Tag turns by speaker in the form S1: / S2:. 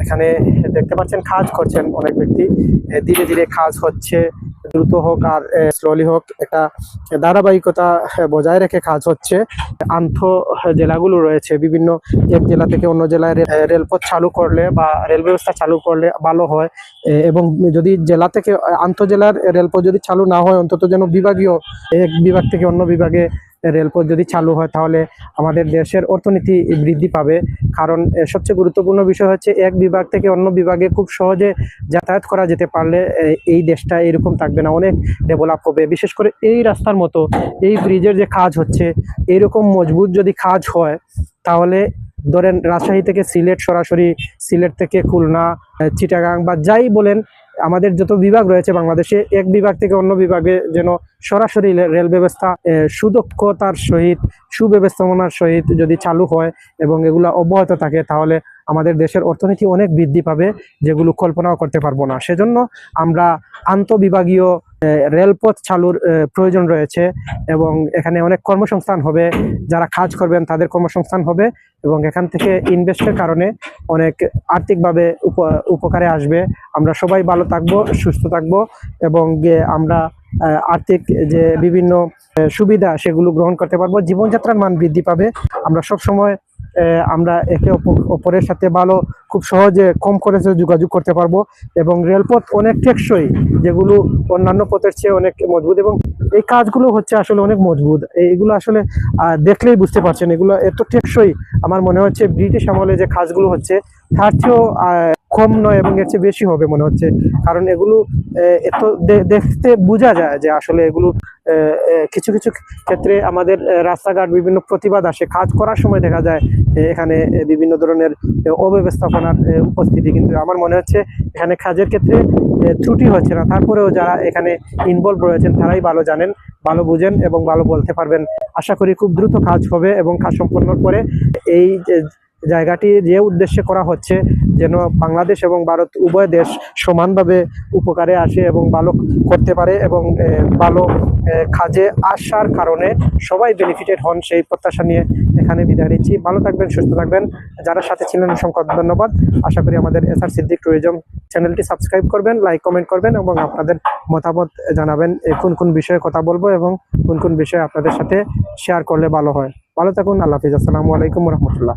S1: এখানে দেখতে পাচ্ছেন কাজ করছেন অনেক ব্যক্তি। ধীরে ধীরে কাজ হচ্ছে, দ্রুত হোক আর স্লোলি হোক, একটা ধারাবাহিকতা বজায় রেখে কাজ হচ্ছে। আন্তঃ জেলাগুলো রয়েছে, বিভিন্ন এক জেলা থেকে অন্য জেলায় রেলপথ চালু করলে বা রেল ব্যবস্থা চালু করলে ভালো হয়। এবং যদি জেলা থেকে আন্তঃজেলার রেলপথ যদি চালু না হয়, অন্তত যেন বিভাগীয় এক বিভাগ থেকে অন্য বিভাগে রেলপথ যদি চালু হয়, তাহলে আমাদের দেশের অর্থনীতি বৃদ্ধি পাবে। কারণ সবচেয়ে গুরুত্বপূর্ণ বিষয় হচ্ছে এক বিভাগ থেকে অন্য বিভাগে খুব সহজে যাতায়াত করা যেতে পারলে এই দেশটা এরকম থাকবে না, অনেক ডেভেলপ হবে। বিশেষ করে এই রাস্তার মতো এই ব্রিজের যে কাজ হচ্ছে, এইরকম মজবুত যদি কাজ হয়, তাহলে ধরেন রাজশাহী থেকে সিলেট সরাসরি, সিলেট থেকে খুলনা, চিটাগাং বা যাই বলেন, আমাদের যত বিভাগ রয়েছে বাংলাদেশে, এক বিভাগ থেকে অন্য বিভাগে যেন সরাসরি রেল ব্যবস্থা সুদক্ষতার সহিত, সুব্যবস্থাপনার সহিত যদি চালু হয় এবং এগুলো অব্যাহত থাকে, তাহলে আমাদের দেশের অর্থনীতি অনেক বৃদ্ধি পাবে, যেগুলো কল্পনাও করতে পারবো না। সেজন্য আমরা আন্তঃবিভাগীয় রেলপথ চালুর প্রয়োজন রয়েছে এবং এখানে অনেক কর্মসংস্থান হবে, যারা কাজ করবেন তাদের কর্মসংস্থান হবে এবং এখান থেকে ইনভেস্টের কারণে অনেক আর্থিকভাবে উপকারে আসবে। আমরা সবাই ভালো থাকবো, সুস্থ থাকবো এবং আমরা আর্থিক যে বিভিন্ন সুবিধা সেগুলো গ্রহণ করতে পারবো, জীবনযাত্রার মান বৃদ্ধি পাবে। আমরা সব সময় আমরা একে অপরের সাথে ভালো, খুব সহজে কম খরচে যোগাযোগ করতে পারবো এবং রেলপথ অনেক টেকসই, যেগুলো অন্যান্য পথের চেয়ে অনেক মজবুত এবং এই কাজগুলো হচ্ছে আসলে অনেক মজবুত। এইগুলো আসলে দেখলেই বুঝতে পারছেন, এগুলো এত টেকসই। আমার মনে হচ্ছে ব্রিটিশ আমলে যে কাজগুলো হচ্ছে তার চেয়েও কম নয় এবং এর চেয়ে বেশি হবে মনে হচ্ছে। কারণ এগুলো এত দেখতে বোঝা যায় যে আসলে এগুলো কিছু কিছু ক্ষেত্রে আমাদের রাস্তাঘাট বিভিন্ন প্রতিবাদ আসে, কাজ করার সময় দেখা যায় এখানে বিভিন্ন ধরনের অব্যবস্থাপনার উপস্থিতি, কিন্তু আমার মনে হচ্ছে এখানে কাজের ক্ষেত্রে ত্রুটি হচ্ছে না। তারপরেও যারা এখানে ইনভলভ রয়েছেন তারাই ভালো জানেন, ভালো বুঝেন এবং ভালো বলতে পারবেন। আশা করি খুব দ্রুত কাজ হবে এবং কাজ সম্পন্ন করে এই জায়গাটি যে উদ্দেশ্যে করা হচ্ছে, যেন বাংলাদেশ এবং ভারত উভয় দেশ সমানভাবে উপকারে আসে এবং ভালো করতে পারে এবং ভালো কাজে আসার কারণে সবাই বেনিফিটেড হন, সেই প্রত্যাশা নিয়ে এখানে বিদায় নিচ্ছি। ভালো থাকবেন, সুস্থ থাকবেন। যারা সাথে ছিলেন অসংখ্য ধন্যবাদ। আশা করি আমাদের এসআর সিদ্দিক ট্যুরিজম চ্যানেলটি সাবস্ক্রাইব করবেন, লাইক কমেন্ট করবেন এবং আপনাদের মতামত জানাবেন কোন কোন বিষয়ে কথা বলবো এবং কোন কোন বিষয়ে আপনাদের সাথে শেয়ার করলে ভালো হয়। ভালো থাকুন, আল্লাহ হাফিজ, আসসালামু আলাইকুম রহমতুল্লাহ।